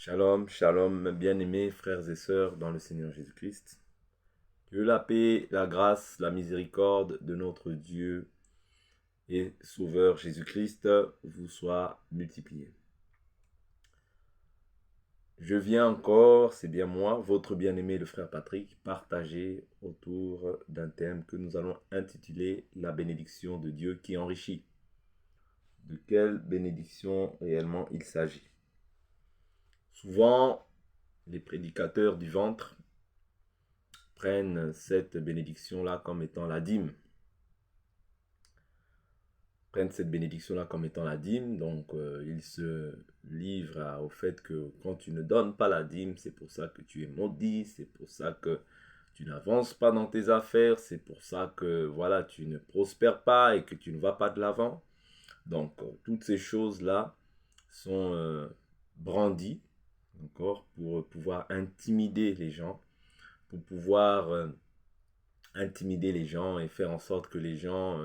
Shalom, shalom, bien-aimés frères et sœurs dans le Seigneur Jésus-Christ. Que la paix, la grâce, la miséricorde de notre Dieu et Sauveur Jésus-Christ vous soit multipliée. Je viens encore, c'est bien moi, votre bien-aimé le frère Patrick, partager autour d'un thème que nous allons intituler la bénédiction de Dieu qui enrichit. De quelle bénédiction réellement il s'agit? Souvent, les prédicateurs du ventre prennent cette bénédiction-là comme étant la dîme. Donc ils se livrent au fait que quand tu ne donnes pas la dîme, c'est pour ça que tu es maudit, c'est pour ça que tu n'avances pas dans tes affaires, c'est pour ça que voilà, tu ne prospères pas et que tu ne vas pas de l'avant. Donc toutes ces choses-là sont brandies, encore, pour pouvoir intimider les gens, pour pouvoir intimider les gens et faire en sorte que les gens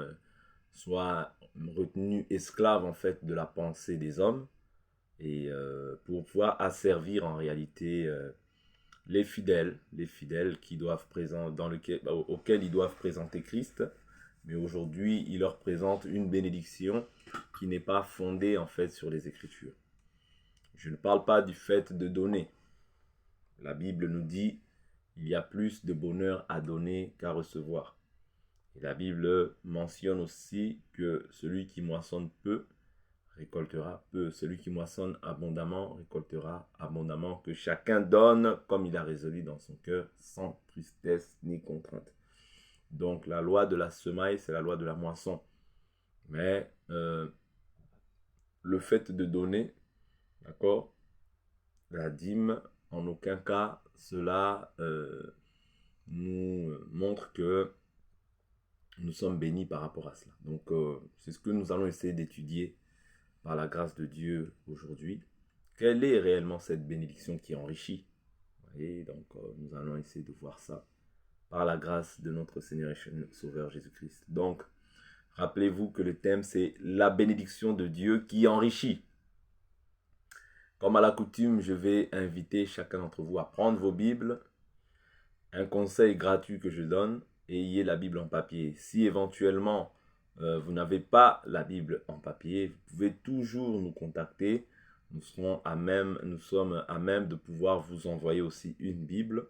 soient retenus esclaves en fait de la pensée des hommes et pour pouvoir asservir en réalité les fidèles qui doivent auxquels ils doivent présenter Christ, mais aujourd'hui ils leur présentent une bénédiction qui n'est pas fondée en fait sur les Écritures. Je ne parle pas du fait de donner. La Bible nous dit il y a plus de bonheur à donner qu'à recevoir. Et la Bible mentionne aussi que celui qui moissonne peu récoltera peu. Celui qui moissonne abondamment récoltera abondamment. Que chacun donne comme il a résolu dans son cœur, sans tristesse ni contrainte. Donc la loi de la semaille, c'est la loi de la moisson. Mais le fait de donner, d'accord, la dîme, en aucun cas, cela nous montre que nous sommes bénis par rapport à cela. Donc, c'est ce que nous allons essayer d'étudier par la grâce de Dieu aujourd'hui. Quelle est réellement cette bénédiction qui enrichit? Vous voyez, donc, nous allons essayer de voir ça par la grâce de notre Seigneur et Sauveur Jésus-Christ. Donc, rappelez-vous que le thème, c'est la bénédiction de Dieu qui enrichit. Comme à l'accoutume, je vais inviter chacun d'entre vous à prendre vos Bibles. Un conseil gratuit que je donne, ayez la Bible en papier. Si éventuellement vous n'avez pas la Bible en papier, vous pouvez toujours nous contacter. Nous sommes à même de pouvoir vous envoyer aussi une Bible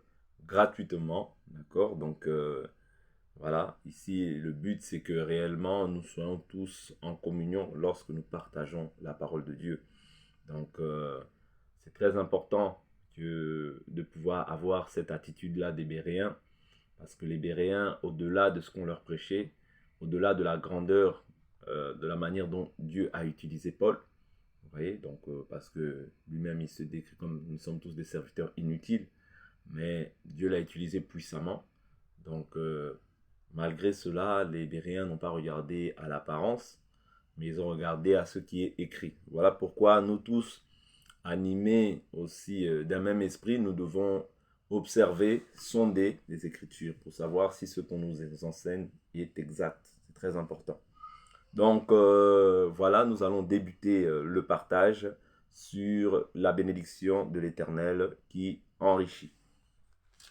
gratuitement. D'accord? Donc voilà, ici le but c'est que réellement nous soyons tous en communion lorsque nous partageons la parole de Dieu. Donc c'est très important de pouvoir avoir cette attitude-là des Béréens, parce que les Béréens, au-delà de ce qu'on leur prêchait, au-delà de la grandeur, de la manière dont Dieu a utilisé Paul, vous voyez, donc parce que lui-même il se décrit comme nous sommes tous des serviteurs inutiles, mais Dieu l'a utilisé puissamment. Donc malgré cela, les Béréens n'ont pas regardé à l'apparence, mais ils ont regardé à ce qui est écrit. Voilà pourquoi nous tous, animés aussi d'un même esprit, nous devons observer, sonder les Écritures pour savoir si ce qu'on nous enseigne est exact. C'est très important. Donc voilà, nous allons débuter le partage sur la bénédiction de l'Éternel qui enrichit.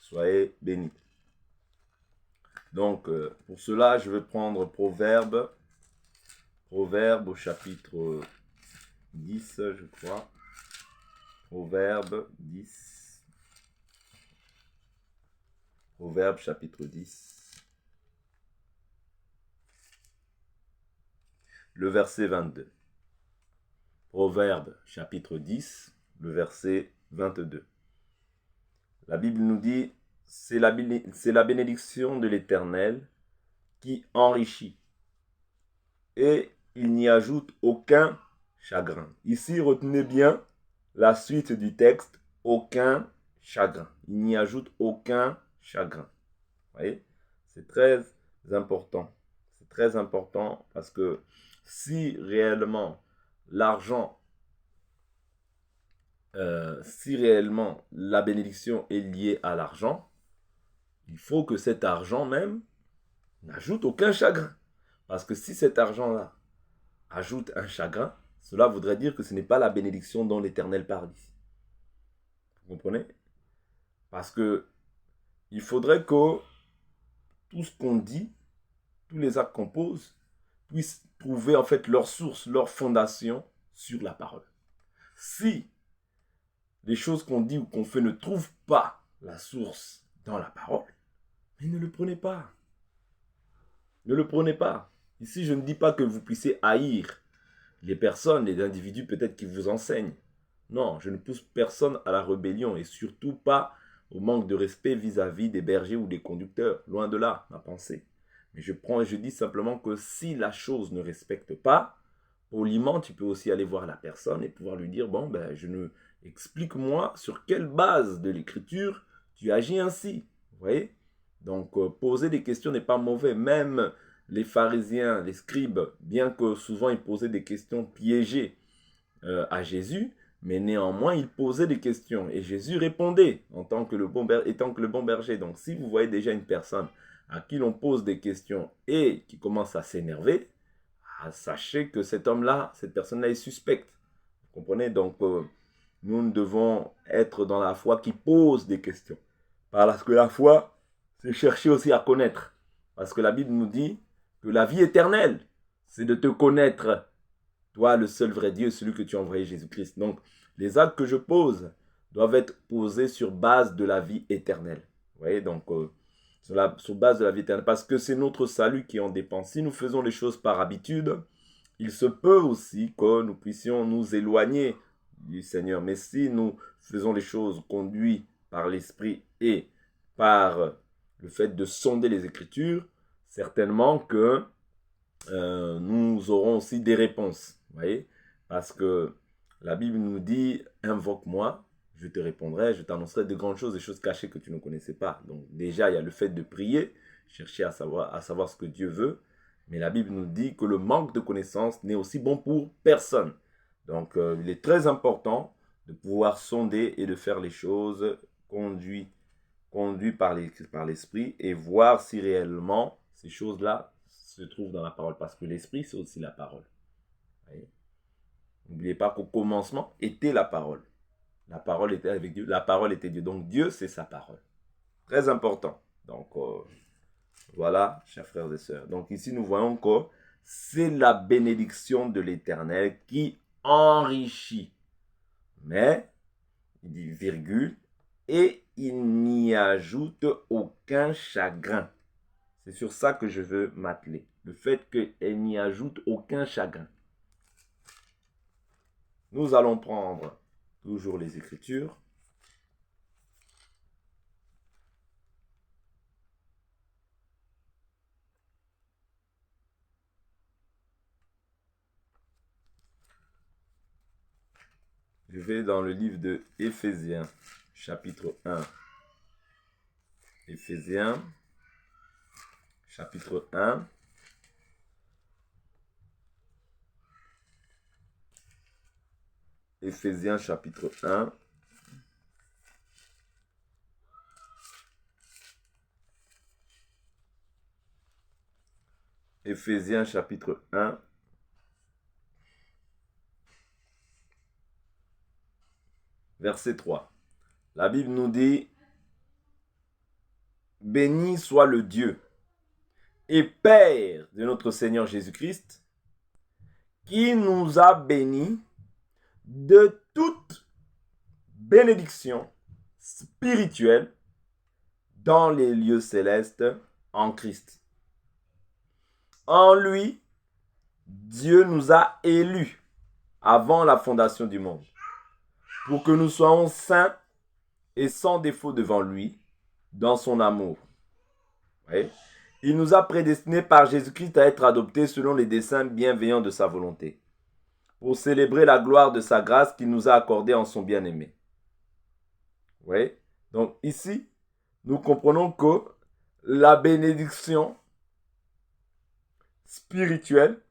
Soyez bénis. Donc pour cela, je vais prendre Proverbe au chapitre 10, je crois. Proverbe 10. Proverbe chapitre 10. Le verset 22. Proverbe chapitre 10, le verset 22. La Bible nous dit, c'est la bénédiction de l'Éternel qui enrichit et il n'y ajoute aucun chagrin. Ici, retenez bien la suite du texte, aucun chagrin. Il n'y ajoute aucun chagrin. Vous voyez? C'est très important. C'est très important parce que si réellement l'argent, si réellement la bénédiction est liée à l'argent, il faut que cet argent même n'ajoute aucun chagrin. Parce que si cet argent-là ajoute un chagrin, cela voudrait dire que ce n'est pas la bénédiction dont l'Éternel parle ici. Vous comprenez? Parce que il faudrait que tout ce qu'on dit, tous les actes qu'on pose, puissent trouver en fait leur source, leur fondation sur la parole. Si les choses qu'on dit ou qu'on fait ne trouvent pas la source dans la parole, mais ne le prenez pas. Ne le prenez pas. Ici, je ne dis pas que vous puissiez haïr les personnes, les individus peut-être qui vous enseignent. Non, je ne pousse personne à la rébellion et surtout pas au manque de respect vis-à-vis des bergers ou des conducteurs. Loin de là, ma pensée. Mais je dis simplement que si la chose ne respecte pas, poliment, tu peux aussi aller voir la personne et pouvoir lui dire, bon, explique-moi sur quelle base de l'écriture tu agis ainsi. Vous voyez? Donc, poser des questions n'est pas mauvais. Même les pharisiens, les scribes, bien que souvent ils posaient des questions piégées à Jésus, mais néanmoins ils posaient des questions et Jésus répondait étant que le bon berger. Donc, si vous voyez déjà une personne à qui l'on pose des questions et qui commence à s'énerver, sachez que cet homme-là, cette personne-là est suspecte. Vous comprenez? Donc, nous devons être dans la foi qui pose des questions. Parce que la foi, c'est chercher aussi à connaître. Parce que la Bible nous dit que la vie éternelle, c'est de te connaître, toi, le seul vrai Dieu, celui que tu as envoyé, Jésus-Christ. Donc, les actes que je pose doivent être posés sur base de la vie éternelle. Vous voyez, donc, sur base de la vie éternelle. Parce que c'est notre salut qui en dépend. Si nous faisons les choses par habitude, il se peut aussi que nous puissions nous éloigner du Seigneur. Mais si nous faisons les choses conduites par l'Esprit et par le fait de sonder les Écritures, certainement que nous aurons aussi des réponses. Vous voyez? Parce que la Bible nous dit, invoque-moi, je te répondrai, je t'annoncerai de grandes choses, des choses cachées que tu ne connaissais pas. Donc déjà, il y a le fait de prier, chercher à savoir ce que Dieu veut. Mais la Bible nous dit que le manque de connaissance n'est aussi bon pour personne. Donc il est très important de pouvoir sonder et de faire les choses conduit par l'esprit et voir si réellement ces choses-là se trouvent dans la parole. Parce que l'esprit, c'est aussi la parole. N'oubliez pas qu'au commencement était la parole. La parole était avec Dieu. La parole était Dieu. Donc Dieu, c'est sa parole. Très important. Donc voilà, chers frères et sœurs. Donc ici, nous voyons que c'est la bénédiction de l'Éternel qui enrichit. Mais, il dit virgule, et il n'y ajoute aucun chagrin. C'est sur ça que je veux m'atteler. Le fait qu'il n'y ajoute aucun chagrin. Nous allons prendre toujours les Écritures. Je vais dans le livre de Éphésiens, chapitre 1. Éphésiens, chapitre 1. Éphésiens, chapitre 1. Éphésiens, chapitre 1. Verset 3. La Bible nous dit, « Béni soit le Dieu et Père de notre Seigneur Jésus-Christ, qui nous a bénis de toute bénédiction spirituelle dans les lieux célestes en Christ. En lui, Dieu nous a élus avant la fondation du monde, pour que nous soyons saints et sans défaut devant lui, dans son amour. » Oui. Il nous a prédestinés par Jésus-Christ à être adoptés selon les desseins bienveillants de sa volonté, pour célébrer la gloire de sa grâce qu'il nous a accordée en son bien-aimé. Oui. Donc ici, nous comprenons que la bénédiction spirituelle,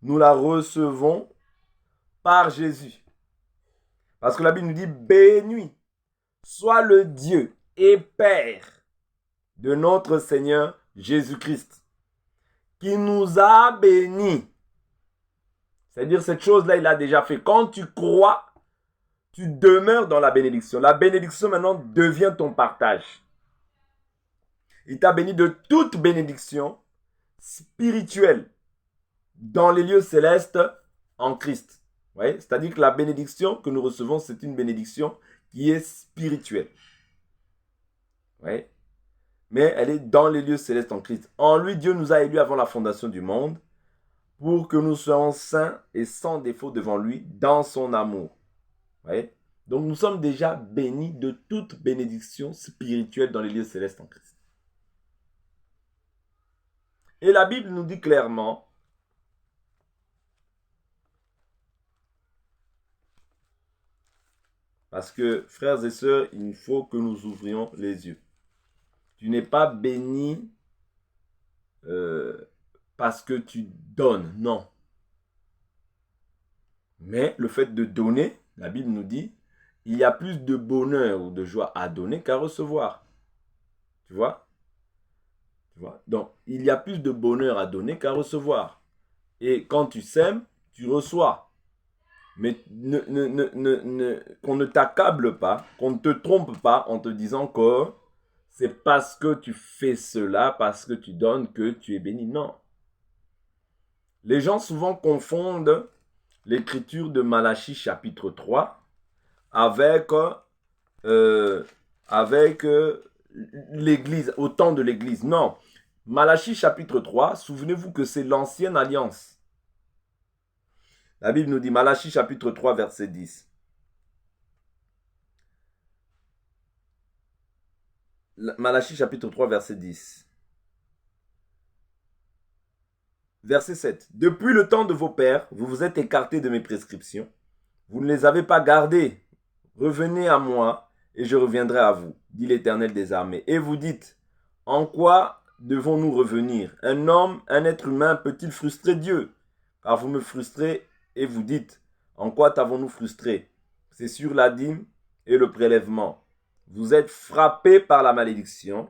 nous la recevons par Jésus. Parce que la Bible nous dit, béni soit le Dieu et Père de notre Seigneur Jésus-Christ, qui nous a bénis. C'est-à-dire, cette chose-là, il a déjà fait. Quand tu crois, Tu demeures dans la bénédiction. La bénédiction maintenant devient ton partage. Il t'a béni de toute bénédiction spirituelle dans les lieux célestes en Christ. Ouais? C'est-à-dire que la bénédiction que nous recevons, c'est une bénédiction qui est spirituelle. Ouais? Mais elle est dans les lieux célestes en Christ. En lui, Dieu nous a élus avant la fondation du monde pour que nous soyons saints et sans défaut devant lui dans son amour. Ouais? Donc nous sommes déjà bénis de toute bénédiction spirituelle dans les lieux célestes en Christ. Et la Bible nous dit clairement, parce que frères et sœurs, il faut que nous ouvrions les yeux. Tu n'es pas béni parce que tu donnes, non. Mais le fait de donner, la Bible nous dit, il y a plus de bonheur ou de joie à donner qu'à recevoir. Tu vois? Donc, il y a plus de bonheur à donner qu'à recevoir. Et quand tu sèmes, tu reçois. Mais qu'on ne t'accable pas, qu'on ne te trompe pas en te disant que c'est parce que tu fais cela, parce que tu donnes que tu es béni. Non. Les gens souvent confondent l'écriture de Malachie chapitre 3 avec l'église, au temps de l'église. Non. Malachie chapitre 3, souvenez-vous que c'est l'ancienne alliance. La Bible nous dit, Malachie chapitre 3, verset 10. Malachie chapitre 3, verset 10. Verset 7. Depuis le temps de vos pères, vous vous êtes écartés de mes prescriptions. Vous ne les avez pas gardées. Revenez à moi et je reviendrai à vous, dit l'Éternel des armées. Et vous dites, en quoi devons-nous revenir? Un homme, un être humain peut-il frustrer Dieu? Car vous me frustrez et vous dites, en quoi t'avons-nous frustré? C'est sur la dîme et le prélèvement. Vous êtes frappés par la malédiction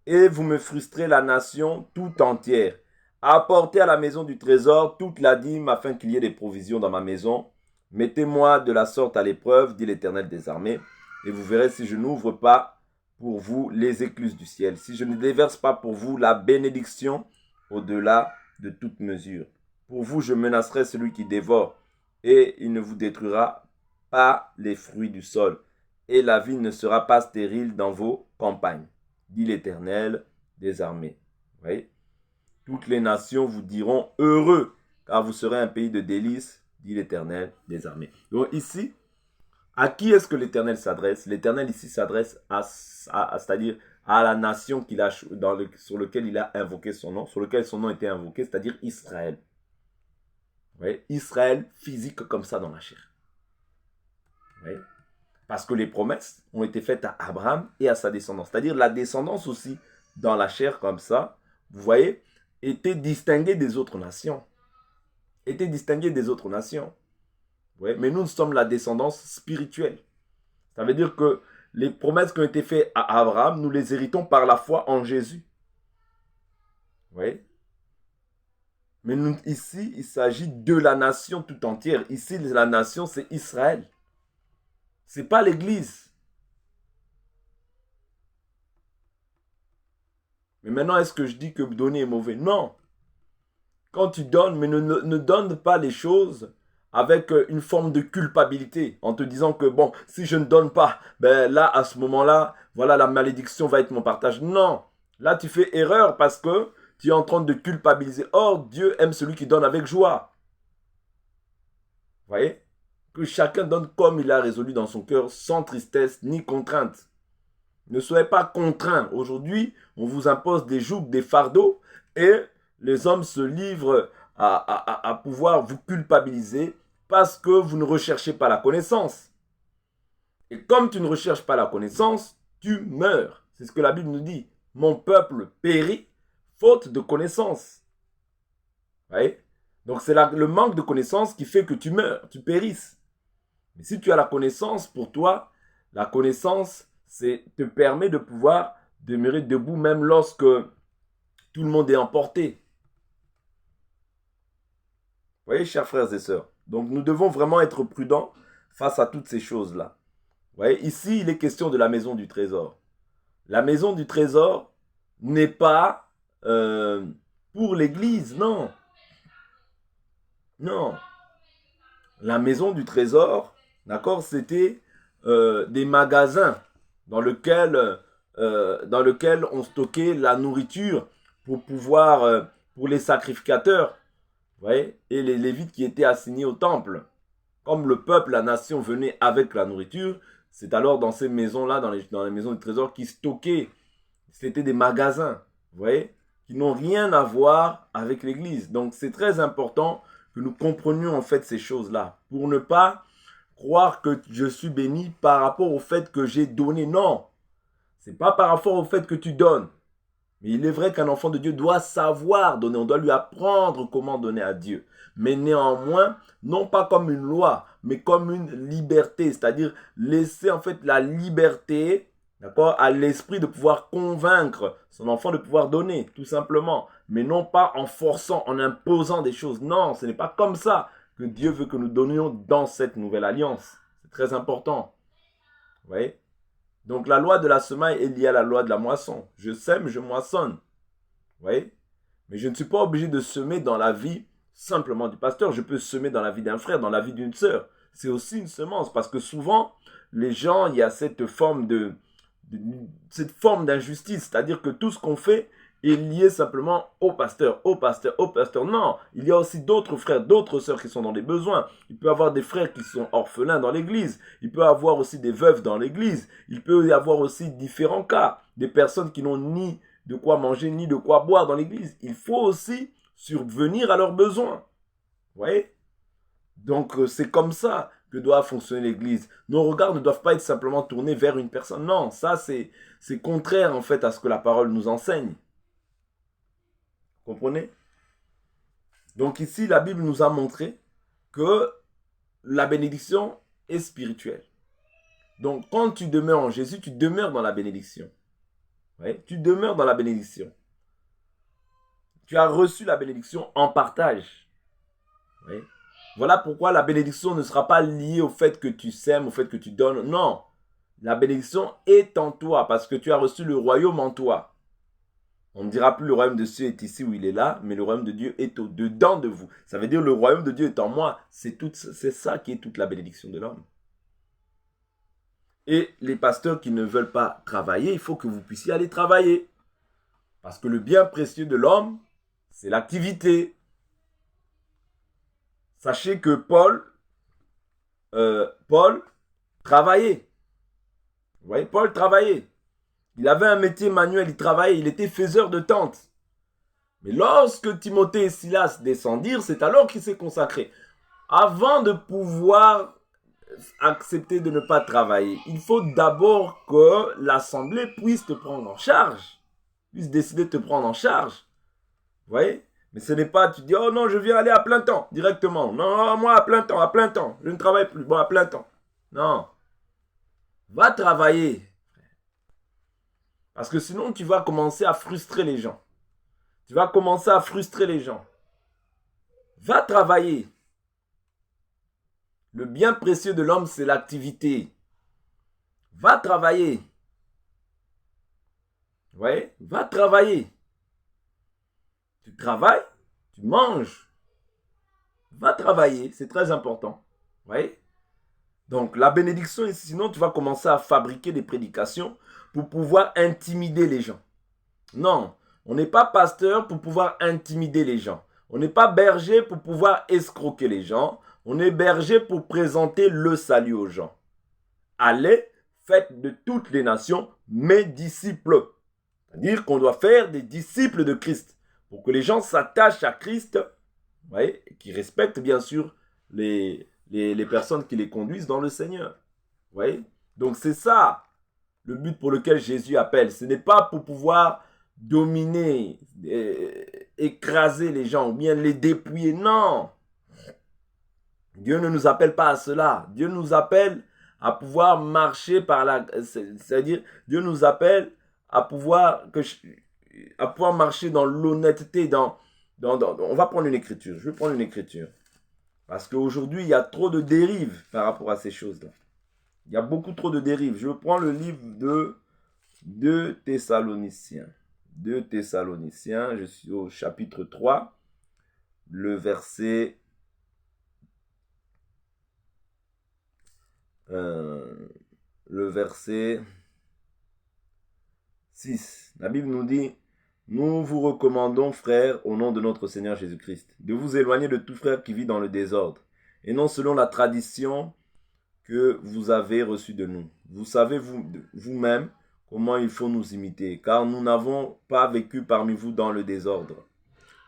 et vous me frustrez la nation tout entière. Apportez à la maison du trésor toute la dîme afin qu'il y ait des provisions dans ma maison. Mettez-moi de la sorte à l'épreuve, dit l'Éternel des armées, et vous verrez si je n'ouvre pas pour vous les écluses du ciel, si je ne déverse pas pour vous la bénédiction au-delà de toute mesure. Pour vous, je menacerai celui qui dévore, et il ne vous détruira pas les fruits du sol, et la vie ne sera pas stérile dans vos campagnes, dit l'Éternel des armées. Vous voyez? Toutes les nations vous diront heureux, car vous serez un pays de délices, dit l'Éternel des armées. Donc ici, à qui est-ce que l'Éternel s'adresse? L'Éternel ici s'adresse c'est-à-dire à la nation sur laquelle il a invoqué son nom, sur lequel son nom était invoqué, c'est-à-dire Israël. Vous voyez? Israël physique comme ça dans la chair. Vous voyez? Parce que les promesses ont été faites à Abraham et à sa descendance. C'est-à-dire la descendance aussi dans la chair comme ça, vous voyez, était distinguée des autres nations. Était distinguée des autres nations. Ouais, mais nous sommes la descendance spirituelle. Ça veut dire que les promesses qui ont été faites à Abraham, nous les héritons par la foi en Jésus. Ouais. Mais nous, ici, il s'agit de la nation tout entière. Ici, la nation, c'est Israël. Ce n'est pas l'Église. Mais maintenant, est-ce que je dis que donner est mauvais? Non. Quand tu donnes, mais ne donne pas les choses avec une forme de culpabilité, en te disant que bon, si je ne donne pas, ben là, à ce moment-là, voilà, la malédiction va être mon partage. Non, là, tu fais erreur parce que tu es en train de culpabiliser. Or, Dieu aime celui qui donne avec joie. Vous voyez? Que chacun donne comme il a résolu dans son cœur, sans tristesse ni contrainte. Ne soyez pas contraints. Aujourd'hui, on vous impose des jougs, des fardeaux, et les hommes se livrent à pouvoir vous culpabiliser parce que vous ne recherchez pas la connaissance. Et comme tu ne recherches pas la connaissance, tu meurs. C'est ce que la Bible nous dit. Mon peuple périt faute de connaissance. Vous voyez? Donc c'est le manque de connaissance qui fait que tu meurs, tu périsses. Mais si tu as la connaissance, pour toi, la connaissance te permet de pouvoir demeurer debout même lorsque tout le monde est emporté. Vous voyez, chers frères et sœurs. Donc nous devons vraiment être prudents face à toutes ces choses-là. Vous voyez, ici, il est question de la maison du trésor. La maison du trésor n'est pas pour l'église, non. Non. La maison du trésor, d'accord, c'était des magasins dans lequel on stockait la nourriture pour pouvoir, pour les sacrificateurs, vous voyez, et les Lévites qui étaient assignés au temple. Comme le peuple, la nation venait avec la nourriture, c'est alors dans ces maisons-là, dans les maisons du trésor, qui stockaient. C'était des magasins, vous voyez, qui n'ont rien à voir avec l'église. Donc c'est très important que nous comprenions en fait ces choses-là, pour ne pas croire que je suis béni par rapport au fait que j'ai donné. Non, c'est pas par rapport au fait que tu donnes. Mais il est vrai qu'un enfant de Dieu doit savoir donner, on doit lui apprendre comment donner à Dieu. Mais néanmoins, non pas comme une loi, mais comme une liberté, c'est-à-dire laisser en fait la liberté, d'accord, à l'esprit de pouvoir convaincre son enfant de pouvoir donner, tout simplement. Mais non pas en forçant, en imposant des choses. Non, ce n'est pas comme ça que Dieu veut que nous donnions dans cette nouvelle alliance. C'est très important. Vous voyez ? Donc la loi de la semaille est liée à la loi de la moisson. Je sème, je moissonne. Vous voyez ? Mais je ne suis pas obligé de semer dans la vie simplement du pasteur. Je peux semer dans la vie d'un frère, dans la vie d'une sœur. C'est aussi une semence. Parce que souvent, les gens, il y a cette forme d'injustice. C'est-à-dire que tout ce qu'on fait est lié simplement au pasteur, au pasteur, au pasteur. Non, il y a aussi d'autres frères, d'autres sœurs qui sont dans des besoins. Il peut y avoir des frères qui sont orphelins dans l'église. Il peut y avoir aussi des veuves dans l'église. Il peut y avoir aussi différents cas. Des personnes qui n'ont ni de quoi manger, ni de quoi boire dans l'église. Il faut aussi survenir à leurs besoins. Vous voyez ? Donc c'est comme ça que doit fonctionner l'église. Nos regards ne doivent pas être simplement tournés vers une personne. Non, ça c'est contraire en fait à ce que la parole nous enseigne. Comprenez? Donc ici, la Bible nous a montré que la bénédiction est spirituelle. Donc quand tu demeures en Jésus, tu demeures dans la bénédiction. Ouais, tu demeures dans la bénédiction. Tu as reçu la bénédiction en partage. Ouais. Voilà pourquoi la bénédiction ne sera pas liée au fait que tu sèmes, au fait que tu donnes. Non, la bénédiction est en toi parce que tu as reçu le royaume en toi. On ne dira plus le royaume de Dieu est ici où il est là, mais le royaume de Dieu est au-dedans de vous. Ça veut dire le royaume de Dieu est en moi. C'est ça qui est toute la bénédiction de l'homme. Et les pasteurs qui ne veulent pas travailler, il faut que vous puissiez aller travailler. Parce que le bien précieux de l'homme, c'est l'activité. Sachez que Paul travaillait. Vous voyez, Paul travaillait. Il avait un métier manuel, il travaillait, il était faiseur de tentes. Mais lorsque Timothée et Silas descendirent, c'est alors qu'il s'est consacré. Avant de pouvoir accepter de ne pas travailler, il faut d'abord que l'assemblée puisse te prendre en charge, puisse décider de te prendre en charge. Vous voyez ? Mais ce n'est pas, tu dis, oh non, je viens aller à plein temps, directement. Non, moi à plein temps, je ne travaille plus, bon, à plein temps. Non. Va travailler. Parce que sinon, tu vas commencer à frustrer les gens. Tu vas commencer à frustrer les gens. Va travailler. Le bien précieux de l'homme, c'est l'activité. Va travailler. Vous voyez ? Va travailler. Tu travailles, tu manges. Va travailler, c'est très important. Vous voyez ? Donc, la bénédiction, sinon, tu vas commencer à fabriquer des prédications pour pouvoir intimider les gens. Non, on n'est pas pasteur pour pouvoir intimider les gens. On n'est pas berger pour pouvoir escroquer les gens. On est berger pour présenter le salut aux gens. Allez, faites de toutes les nations mes disciples. C'est-à-dire qu'on doit faire des disciples de Christ. Pour que les gens s'attachent à Christ, vous voyez, et qui respectent bien sûr les personnes qui les conduisent dans le Seigneur. Vous voyez ? Donc c'est ça le but pour lequel Jésus appelle. Ce n'est pas pour pouvoir dominer, écraser les gens ou bien les dépouiller. Non. Dieu ne nous appelle pas à cela. Dieu nous appelle à pouvoir marcher par la... C'est-à-dire, Dieu nous appelle à pouvoir marcher dans l'honnêteté. On va prendre une écriture. Je vais prendre une écriture. Parce qu'aujourd'hui, il y a trop de dérives par rapport à ces choses-là. Il y a beaucoup trop de dérives. Je prends le livre de 2 Thessaloniciens. 2 Thessaloniciens, je suis au chapitre 3, le verset le verset 6. La Bible nous dit: nous vous recommandons, frères, au nom de notre Seigneur Jésus-Christ, de vous éloigner de tout frère qui vit dans le désordre, et non selon la tradition que vous avez reçue de nous. Vous savez vous-même comment il faut nous imiter, car nous n'avons pas vécu parmi vous dans le désordre.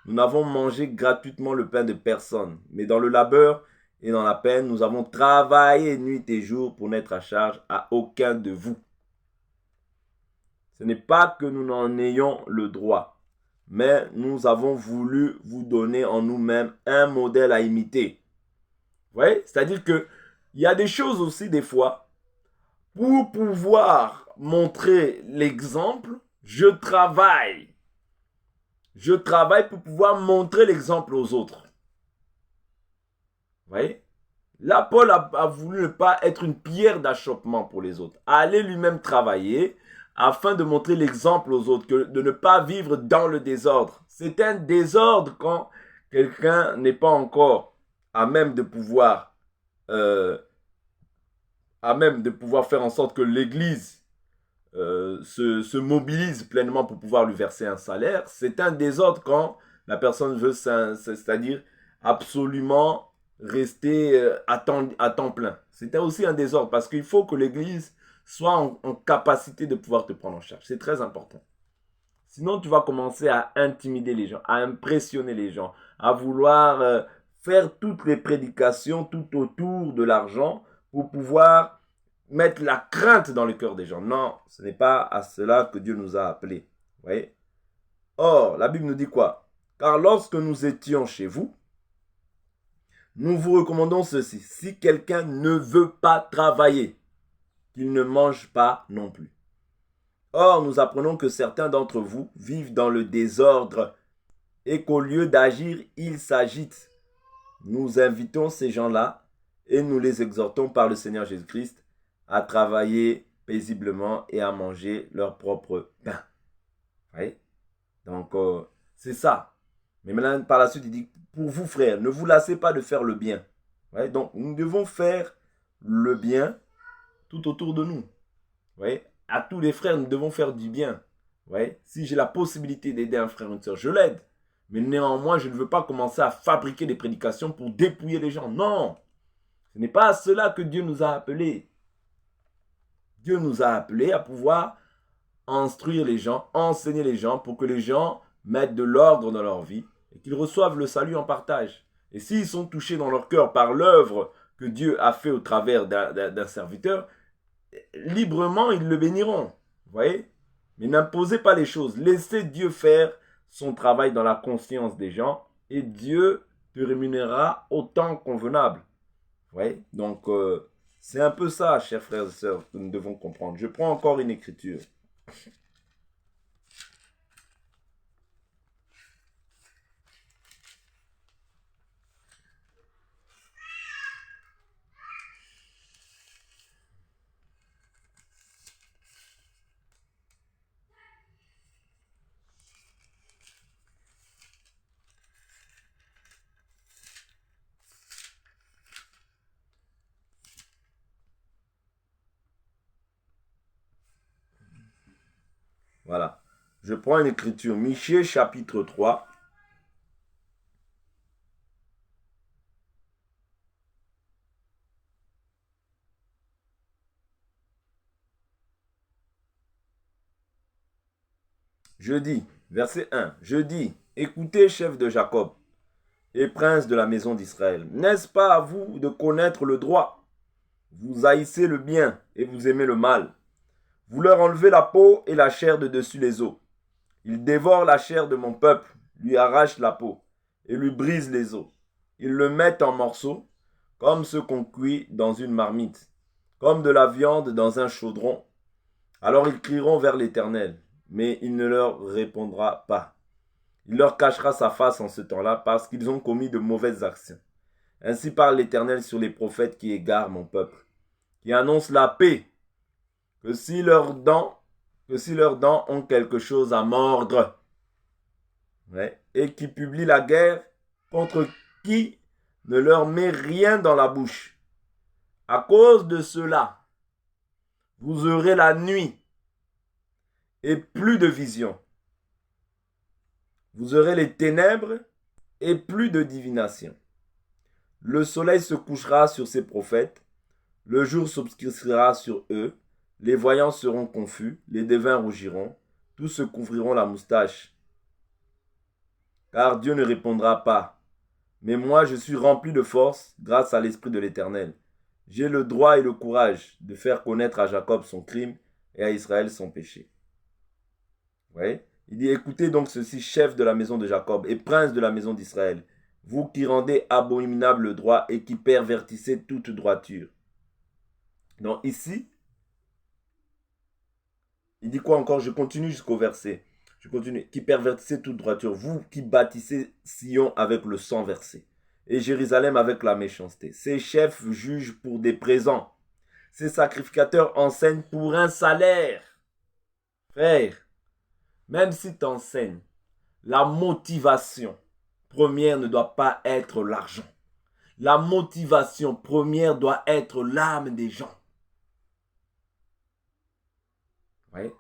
Nous n'avons mangé gratuitement le pain de personne, mais dans le labeur et dans la peine, nous avons travaillé nuit et jour pour n'être à charge à aucun de vous. Ce n'est pas que nous n'en ayons le droit, mais nous avons voulu vous donner en nous-mêmes un modèle à imiter. Vous voyez? C'est-à-dire qu'il y a des choses aussi des fois, pour pouvoir montrer l'exemple, je travaille. Je travaille pour pouvoir montrer l'exemple aux autres. Vous voyez? Là, Paul a voulu ne pas être une pierre d'achoppement pour les autres. Aller lui-même travailler afin de montrer l'exemple aux autres, de ne pas vivre dans le désordre. C'est un désordre quand quelqu'un n'est pas encore à même de pouvoir faire en sorte que l'Église se mobilise pleinement pour pouvoir lui verser un salaire. C'est un désordre quand la personne veut, c'est-à-dire absolument rester à temps plein. C'est aussi un désordre parce qu'il faut que l'Église soit en capacité de pouvoir te prendre en charge. C'est très important. Sinon, tu vas commencer à intimider les gens, à impressionner les gens, à vouloir faire toutes les prédications tout autour de l'argent pour pouvoir mettre la crainte dans le cœur des gens. Non, ce n'est pas à cela que Dieu nous a appelés. Vous voyez? Or, la Bible nous dit quoi? Car lorsque nous étions chez vous, nous vous recommandons ceci. Si quelqu'un ne veut pas travailler, qu'il ne mange pas non plus. Or, nous apprenons que certains d'entre vous vivent dans le désordre et qu'au lieu d'agir, ils s'agitent. Nous invitons ces gens-là et nous les exhortons par le Seigneur Jésus-Christ à travailler paisiblement et à manger leur propre pain. Oui? Donc, c'est ça. Mais maintenant, par la suite, il dit, pour vous, frères, ne vous lassez pas de faire le bien. Oui? Donc, nous devons faire le bien tout autour de nous. Oui? À tous les frères, nous devons faire du bien. Oui? Si j'ai la possibilité d'aider un frère ou une soeur, je l'aide. Mais néanmoins, je ne veux pas commencer à fabriquer des prédications pour dépouiller les gens. Non! Ce n'est pas à cela que Dieu nous a appelés. Dieu nous a appelés à pouvoir instruire les gens, enseigner les gens pour que les gens mettent de l'ordre dans leur vie et qu'ils reçoivent le salut en partage. Et s'ils sont touchés dans leur cœur par l'œuvre que Dieu a fait au travers d'un serviteur, librement, ils le béniront. Vous voyez? Mais n'imposez pas les choses. Laissez Dieu faire son travail dans la conscience des gens et Dieu te rémunérera au temps convenable. Vous voyez? Donc, c'est un peu ça, chers frères et sœurs, que nous devons comprendre. Je prends encore une écriture. Voilà. Je prends une écriture. Michée chapitre 3. Je dis, verset 1. Je dis, écoutez, chef de Jacob et prince de la maison d'Israël. N'est-ce pas à vous de connaître le droit? Vous haïssez le bien et vous aimez le mal. Vous leur enlevez la peau et la chair de dessus les os. Ils dévorent la chair de mon peuple, lui arrachent la peau et lui brisent les os. Ils le mettent en morceaux, comme ce qu'on cuit dans une marmite, comme de la viande dans un chaudron. Alors ils crieront vers l'Éternel, mais il ne leur répondra pas. Il leur cachera sa face en ce temps-là parce qu'ils ont commis de mauvaises actions. Ainsi parle l'Éternel sur les prophètes qui égarent mon peuple, qui annoncent la paix, que si leurs dents ont quelque chose à mordre, ouais, et qui publient la guerre contre qui ne leur met rien dans la bouche. À cause de cela, vous aurez la nuit et plus de vision. Vous aurez les ténèbres et plus de divination. Le soleil se couchera sur ses prophètes, le jour s'obscurcira sur eux, les voyants seront confus, les devins rougiront, tous se couvriront la moustache. Car Dieu ne répondra pas. Mais moi, je suis rempli de force grâce à l'Esprit de l'Éternel. J'ai le droit et le courage de faire connaître à Jacob son crime et à Israël son péché. Vous voyez? Il dit, écoutez donc ceci, chef de la maison de Jacob et prince de la maison d'Israël, vous qui rendez abominable le droit et qui pervertissez toute droiture. Donc ici, il dit quoi encore? Je continue jusqu'au verset. Je continue. Qui pervertissez toute droiture, vous qui bâtissez Sion avec le sang versé, et Jérusalem avec la méchanceté. Ces chefs jugent pour des présents. Ces sacrificateurs enseignent pour un salaire. Frère, même si tu enseignes, la motivation première ne doit pas être l'argent. La motivation première doit être l'âme des gens. Oui.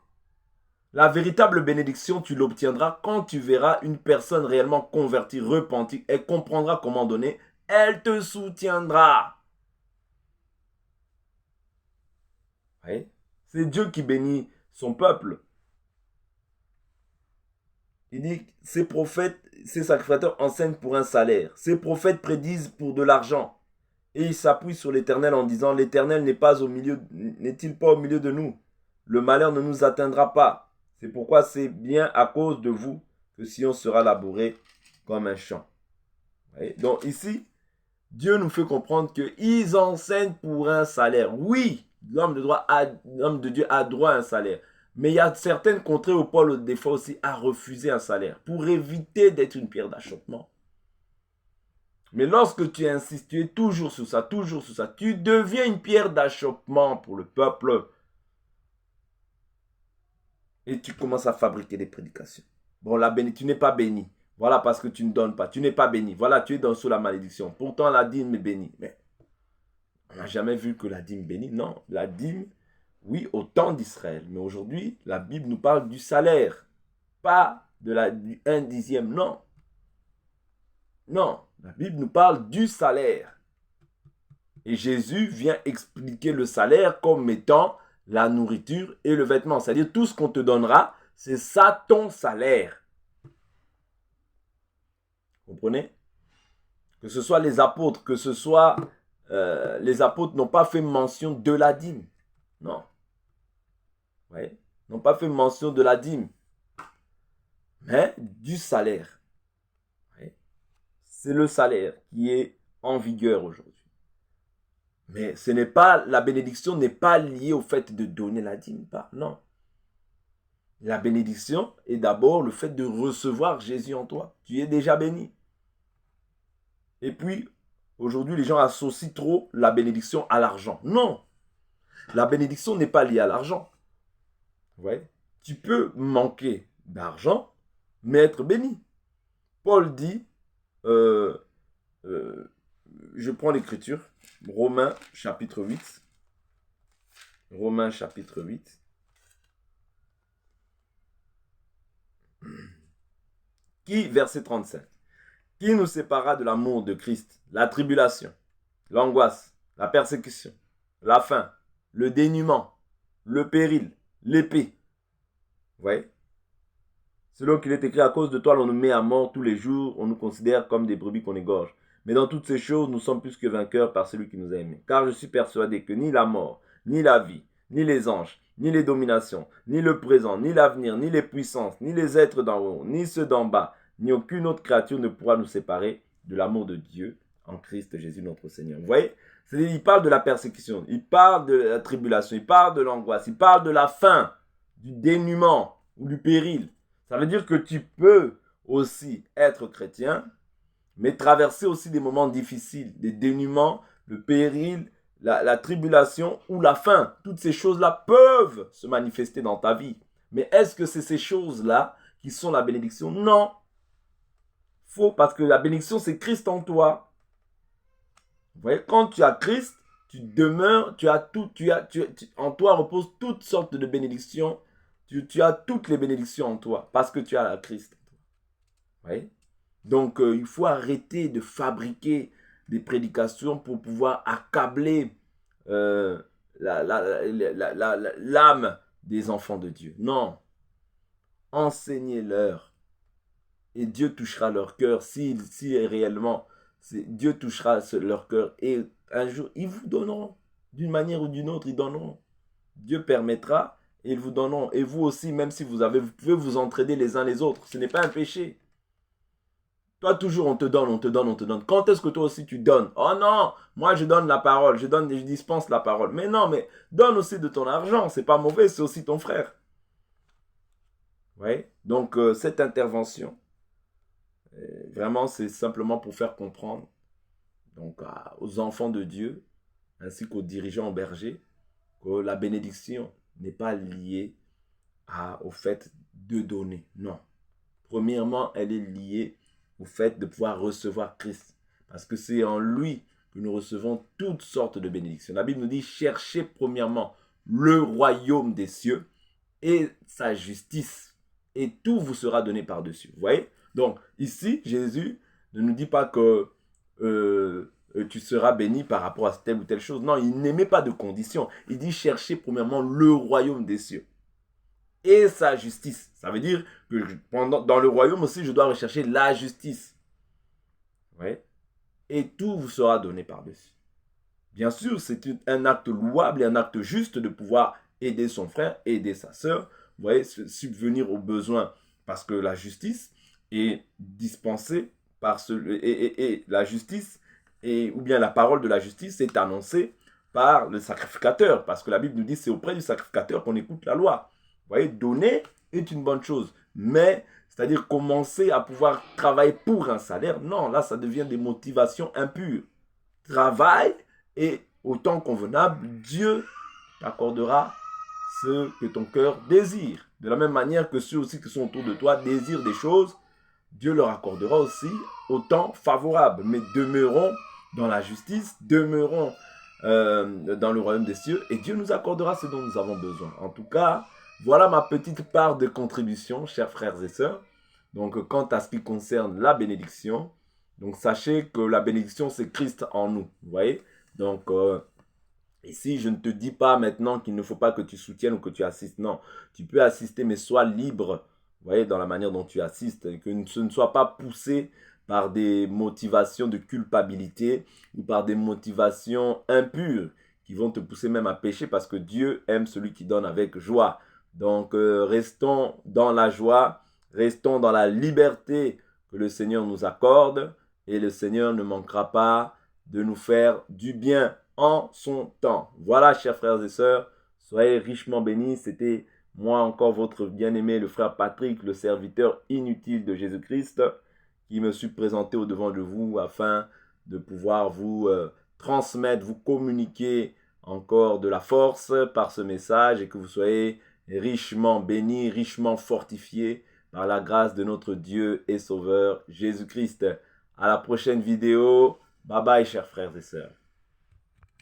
La véritable bénédiction, tu l'obtiendras quand tu verras une personne réellement convertie, repentie, et comprendra comment donner. Elle te soutiendra. Oui. C'est Dieu qui bénit son peuple. Il dit, ces prophètes, ces sacrificateurs enseignent pour un salaire. Ces prophètes prédisent pour de l'argent. Et ils s'appuient sur l'Éternel en disant, l'Éternel n'est-il pas au milieu de nous? Le malheur ne nous atteindra pas. C'est pourquoi c'est bien à cause de vous que Sion sera labouré comme un champ. Donc ici, Dieu nous fait comprendre qu'ils enseignent pour un salaire. Oui, l'homme de Dieu a droit à un salaire. Mais il y a certaines contrées où Paul, des fois aussi, a refusé un salaire pour éviter d'être une pierre d'achoppement. Mais lorsque tu insistes, tu es toujours sur ça, tu deviens une pierre d'achoppement pour le peuple. Et tu commences à fabriquer des prédications. Bon, tu n'es pas béni. Voilà, parce que tu ne donnes pas. Tu n'es pas béni. Voilà, tu es sous la malédiction. Pourtant, la dîme est bénie. Mais on n'a jamais vu que la dîme bénit. Non, la dîme, oui, au temps d'Israël. Mais aujourd'hui, la Bible nous parle du salaire. Pas du 1/10. Non. Non, la Bible nous parle du salaire. Et Jésus vient expliquer le salaire comme étant la nourriture et le vêtement. C'est-à-dire tout ce qu'on te donnera, c'est ça ton salaire. Vous comprenez? Que ce soit les apôtres, que ce soit les apôtres n'ont pas fait mention de la dîme. Non. Ouais. N'ont pas fait mention de la dîme. Mais du salaire. Ouais. C'est le salaire qui est en vigueur aujourd'hui. Mais la bénédiction n'est pas liée au fait de donner la dîme. Pas, non. La bénédiction est d'abord le fait de recevoir Jésus en toi. Tu es déjà béni. Et puis, aujourd'hui, les gens associent trop la bénédiction à l'argent. Non. La bénédiction n'est pas liée à l'argent. Ouais. Tu peux manquer d'argent, mais être béni. Paul dit, je prends l'écriture, Romains chapitre 8. Romains chapitre 8. Verset 35. Qui nous séparera de l'amour de Christ? La tribulation, l'angoisse, la persécution, la faim, le dénuement, le péril, l'épée. Vous voyez? Selon qu'il est écrit, à cause de toi, l'on nous met à mort tous les jours, on nous considère comme des brebis qu'on égorge. Mais dans toutes ces choses, nous sommes plus que vainqueurs par celui qui nous a aimés. Car je suis persuadé que ni la mort, ni la vie, ni les anges, ni les dominations, ni le présent, ni l'avenir, ni les puissances, ni les êtres d'en haut, ni ceux d'en bas, ni aucune autre créature ne pourra nous séparer de l'amour de Dieu en Christ Jésus notre Seigneur. Vous voyez? C'est-à-dire, il parle de la persécution, il parle de la tribulation, il parle de l'angoisse, il parle de la faim, du dénuement ou du péril. Ça veut dire que tu peux aussi être chrétien mais traverser aussi des moments difficiles, des dénûments, le péril, la tribulation ou la faim. Toutes ces choses-là peuvent se manifester dans ta vie. Mais est-ce que c'est ces choses-là qui sont la bénédiction? Non. Faux, parce que la bénédiction, c'est Christ en toi. Vous voyez, quand tu as Christ, tu demeures, tu as tout, en toi repose toutes sortes de bénédictions. Tu as toutes les bénédictions en toi, parce que tu as la Christ. Vous voyez? Donc, il faut arrêter de fabriquer des prédications pour pouvoir accabler l'âme des enfants de Dieu. Non. Enseignez-leur. Et Dieu touchera leur cœur. Si réellement, Dieu touchera leur cœur. Et un jour, ils vous donneront. D'une manière ou d'une autre, ils donneront. Dieu permettra et ils vous donneront. Et vous aussi, même si vous pouvez vous entraider les uns les autres. Ce n'est pas un péché. Toi, toujours, on te donne, on te donne, on te donne. Quand est-ce que toi aussi tu donnes? Oh non, moi je donne la parole, je dispense la parole. Mais non, mais donne aussi de ton argent. C'est pas mauvais, c'est aussi ton frère. Ouais. Donc, cette intervention, vraiment, c'est simplement pour faire comprendre donc, aux enfants de Dieu, ainsi qu'aux dirigeants, aux bergers, que la bénédiction n'est pas liée au fait de donner. Non. Premièrement, elle est liée au fait de pouvoir recevoir Christ. Parce que c'est en lui que nous recevons toutes sortes de bénédictions. La Bible nous dit, cherchez premièrement le royaume des cieux et sa justice. Et tout vous sera donné par-dessus. Vous voyez? Donc, ici, Jésus ne nous dit pas que tu seras béni par rapport à telle ou telle chose. Non, il n'émet pas de conditions. Il dit, cherchez premièrement le royaume des cieux et sa justice. Ça veut dire que dans le royaume aussi, je dois rechercher la justice. Ouais. Et tout vous sera donné par-dessus. Bien sûr, c'est un acte louable et un acte juste de pouvoir aider son frère, aider sa sœur, vous voyez, subvenir aux besoins. Parce que la justice est dispensée par et la justice, ou bien la parole de la justice est annoncée par le sacrificateur. Parce que la Bible nous dit que c'est auprès du sacrificateur qu'on écoute la loi. Vous voyez, donner est une bonne chose. Mais, c'est-à-dire commencer à pouvoir travailler pour un salaire, non, là, ça devient des motivations impures. Travaille et au temps convenable, Dieu t'accordera ce que ton cœur désire. De la même manière que ceux aussi qui sont autour de toi désirent des choses, Dieu leur accordera aussi au temps favorable. Mais demeurons dans la justice, demeurons dans le royaume des cieux et Dieu nous accordera ce dont nous avons besoin. En tout cas, voilà ma petite part de contribution, chers frères et sœurs. Donc, quant à ce qui concerne la bénédiction, donc sachez que la bénédiction, c'est Christ en nous. Vous voyez? Donc, ici, je ne te dis pas maintenant qu'il ne faut pas que tu soutiennes ou que tu assistes. Non, tu peux assister, mais sois libre, vous voyez, dans la manière dont tu assistes. Et que ce ne soit pas poussé par des motivations de culpabilité ou par des motivations impures qui vont te pousser même à pécher parce que Dieu aime celui qui donne avec joie. Donc, restons dans la joie, restons dans la liberté que le Seigneur nous accorde et le Seigneur ne manquera pas de nous faire du bien en son temps. Voilà, chers frères et sœurs, soyez richement bénis. C'était moi encore votre bien-aimé, le frère Patrick, le serviteur inutile de Jésus-Christ, qui me suis présenté au devant de vous afin de pouvoir vous transmettre, vous communiquer encore de la force par ce message et que vous soyez richement bénis, richement fortifiés par la grâce de notre Dieu et Sauveur Jésus-Christ. À la prochaine vidéo. Bye bye, chers frères et sœurs.